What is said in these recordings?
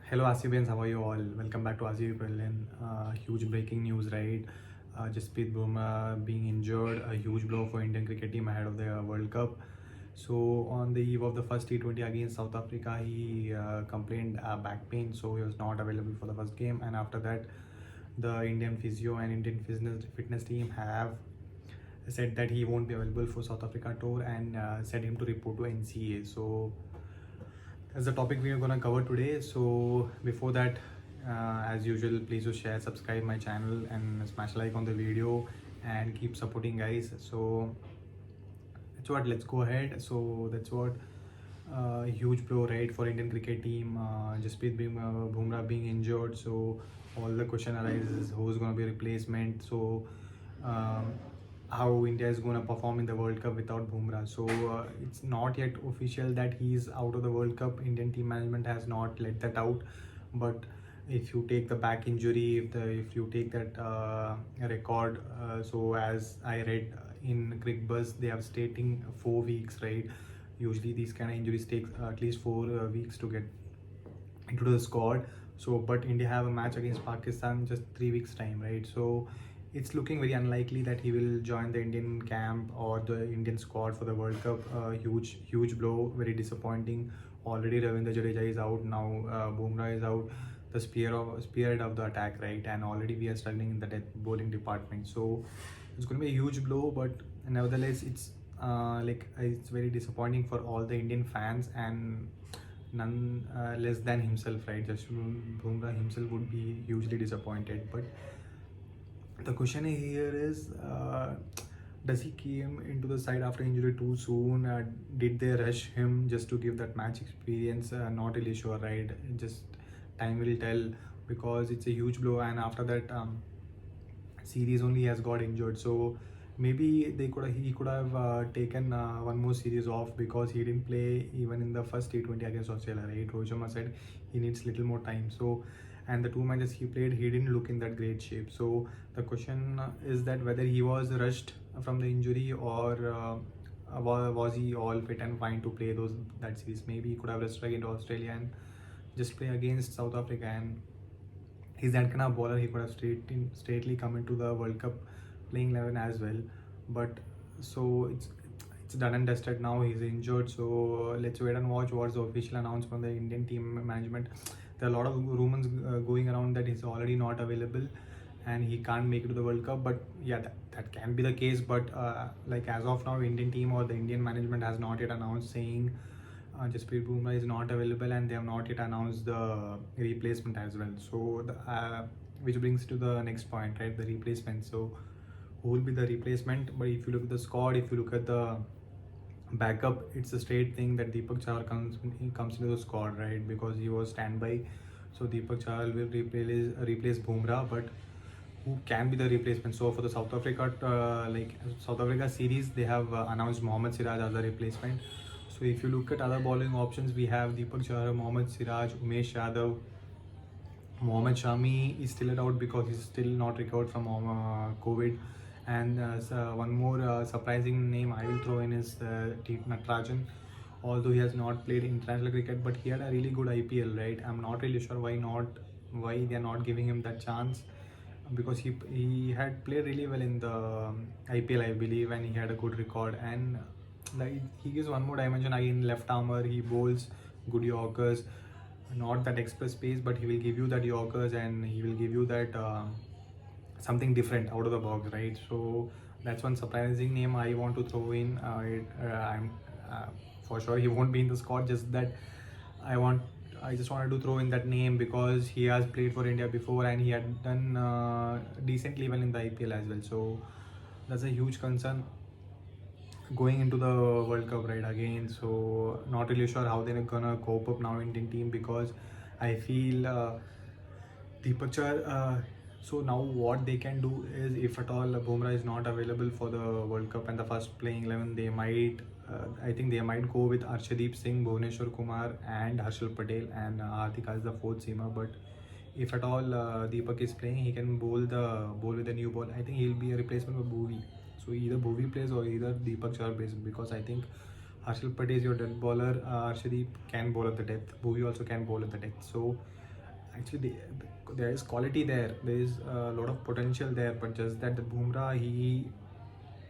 Hello Asibians, how are you all? Welcome back to Asib Berlin. Huge breaking news, right? Jasprit Bumrah being injured, a huge blow for Indian cricket team ahead of the World Cup. So on the eve of the first T20 against South Africa, he complained back pain, so he was not available for the first game. And after that, the Indian physio and Indian fitness team have said that he won't be available for South Africa tour and said him to report to NCA. So that's the topic we are gonna cover today. So before that, as usual, please do share, subscribe my channel, and smash like on the video, and keep supporting, guys. So that's what. Let's go ahead. So that's what. Huge blow, right, for Indian cricket team. Jasprit Bumrah being injured. So all the question arises: who's gonna be replacement? So. Um, how India is going to perform in the World Cup without Bumrah. So it's not yet official that he's out of the World Cup. Indian team management has not let that out. But if you take the back injury, if you take that record, so as I read in Cricket Buzz, they are stating 4 weeks, right? Usually these kind of injuries take at least 4 weeks to get into the squad. So but India have a match against Pakistan just 3 weeks time, right? So it's looking very unlikely that he will join the Indian camp or the Indian squad for the World Cup. Huge blow, very disappointing. Already Ravindra Jadeja is out now. Bumrah is out, the spearhead of the attack, right? And already we are struggling in the death bowling department. So it's going to be a huge blow, but nevertheless, it's very disappointing for all the Indian fans and none less than himself, right? Just Bumrah himself would be hugely disappointed. But the question here is, does he came into the side after injury too soon? Did they rush him just to give that match experience? Not really sure, right? Just time will tell, because it's a huge blow, and after that series only has got injured. So maybe he could have taken one more series off, because he didn't play even in the first T20 against Australia, right? Rohit Sharma said he needs little more time. So and the two matches he played, he didn't look in that great shape. So the question is that whether he was rushed from the injury, or was he all fit and fine to play that series. Maybe he could have rested against Australia and just play against South Africa, and he's that kind of bowler. He could have straightly come into the World Cup playing 11 as well. But so it's done and dusted now. He's injured, so let's wait and watch what's the official announcement from the Indian team management. There are a lot of rumors going around that he's already not available and he can't make it to the World Cup. But yeah, that can be the case. But like as of now, Indian team or the Indian management has not yet announced saying Jasprit Bumrah is not available, and they have not yet announced the replacement as well. So which brings to the next point, right? The replacement. So who will be the replacement? But if you look at the squad, if you look at the backup, it's a straight thing that Deepak Chahar comes into the squad, right? Because he was standby. So Deepak Chahar will replace Bumrah, but who can be the replacement? So for the South Africa series, they have announced Mohammad Siraj as the replacement. So if you look at other bowling options, we have Deepak Chahar, Mohammad Siraj, Umesh Yadav. Mohammad Shami is still out because he's still not recovered from COVID. And one more surprising name I will throw in is T. Natarajan. Although he has not played international cricket, but he had a really good IPL, right? I'm not really sure why they are not giving him that chance, because he had played really well in the IPL, I believe, and he had a good record. And like he gives one more dimension again, left armer. He bowls good Yorkers, not that express pace, but he will give you that Yorkers, and he will give you that something different out of the box, right? So that's one surprising name I want to throw in. I'm for sure he won't be in the squad. Just that I just wanted to throw in that name because he has played for India before and he had done decently well in the IPL as well. So that's a huge concern going into the World Cup, right? Again, so not really sure how they're gonna cope up now Indian team, because I feel Deepak Chahar. So now what they can do is, if at all Bumrah is not available for the World Cup and the first playing 11, they might, I think they might go with Arshdeep Singh, Bhuvneshwar Kumar, and Harshal Patel, and Hardik as the fourth seamer. But if at all Deepak is playing, he can bowl with a new ball. I think he'll be a replacement for Bhuvi. So either Bhuvi plays or either Deepak Chahar plays, because I think Harshal Patel is your death bowler. Arshdeep can bowl at the death. Bhuvi also can bowl at the death. So actually there is quality there. There is a lot of potential there, but just that the Bumrah,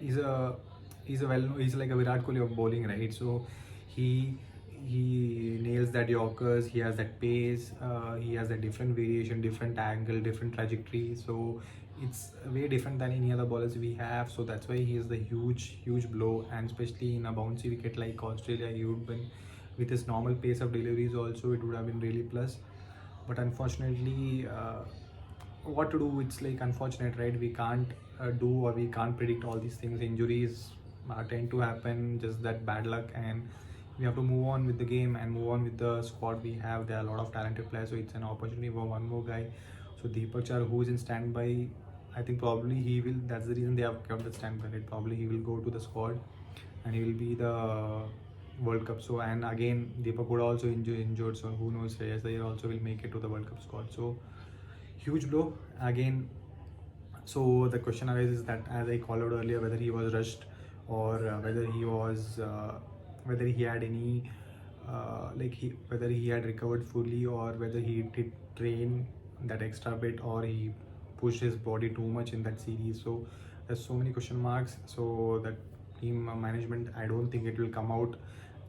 he's a he's like a Virat Kohli of bowling, right? So he he nails that Yorkers. He has that pace. He has a different variation, different angle, different trajectory. So it's way different than any other bowlers we have. So that's why he is the huge blow, and especially in a bouncy wicket like Australia, he would been with his normal pace of deliveries. Also, it would have been really plus. But unfortunately, what to do? It's like unfortunate, right? We can't do, or we can't predict all these things. Injuries tend to happen, just that bad luck, and we have to move on with the game and move on with the squad we have. There are a lot of talented players, so it's an opportunity for one more guy. So Deepak Char, who is in standby, I think probably he will. That's the reason they have kept the standby. Right? Probably he will go to the squad, and he will be the World Cup. So, and again, Deepak would also injured. So who knows? Shreyas Iyer also will make it to the World Cup squad. So huge blow again. So the question arises that, as I called out earlier, whether he was rushed, or whether he had any whether he had recovered fully, or whether he did train that extra bit, or he pushed his body too much in that series. So there's so many question marks. So that team management, I don't think it will come out.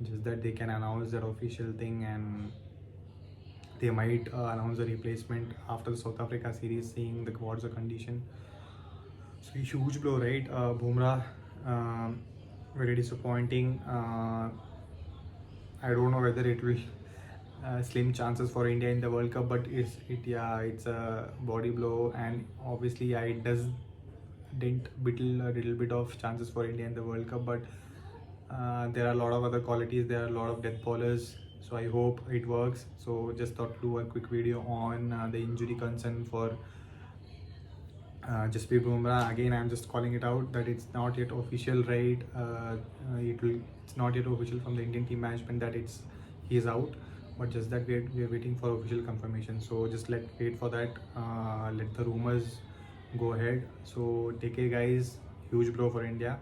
Just that they can announce that official thing, and they might announce a replacement after the South Africa series, seeing the what's the condition. So huge blow, right? Bumrah, very disappointing. I don't know whether it will slim chances for India in the World Cup, but it's a body blow, and obviously it does dent a little bit of chances for India in the World Cup, but there are a lot of other qualities. There are a lot of death bowlers, so I hope it works. So just thought to do a quick video on the injury concern for Jasprit Bumrah. Again, I'm just calling it out that it's not yet official, right? It's not yet official from the Indian team management that he is out, but just that we're waiting for official confirmation. So just wait for that. Let the rumors go ahead. So take care, guys. Huge blow for India.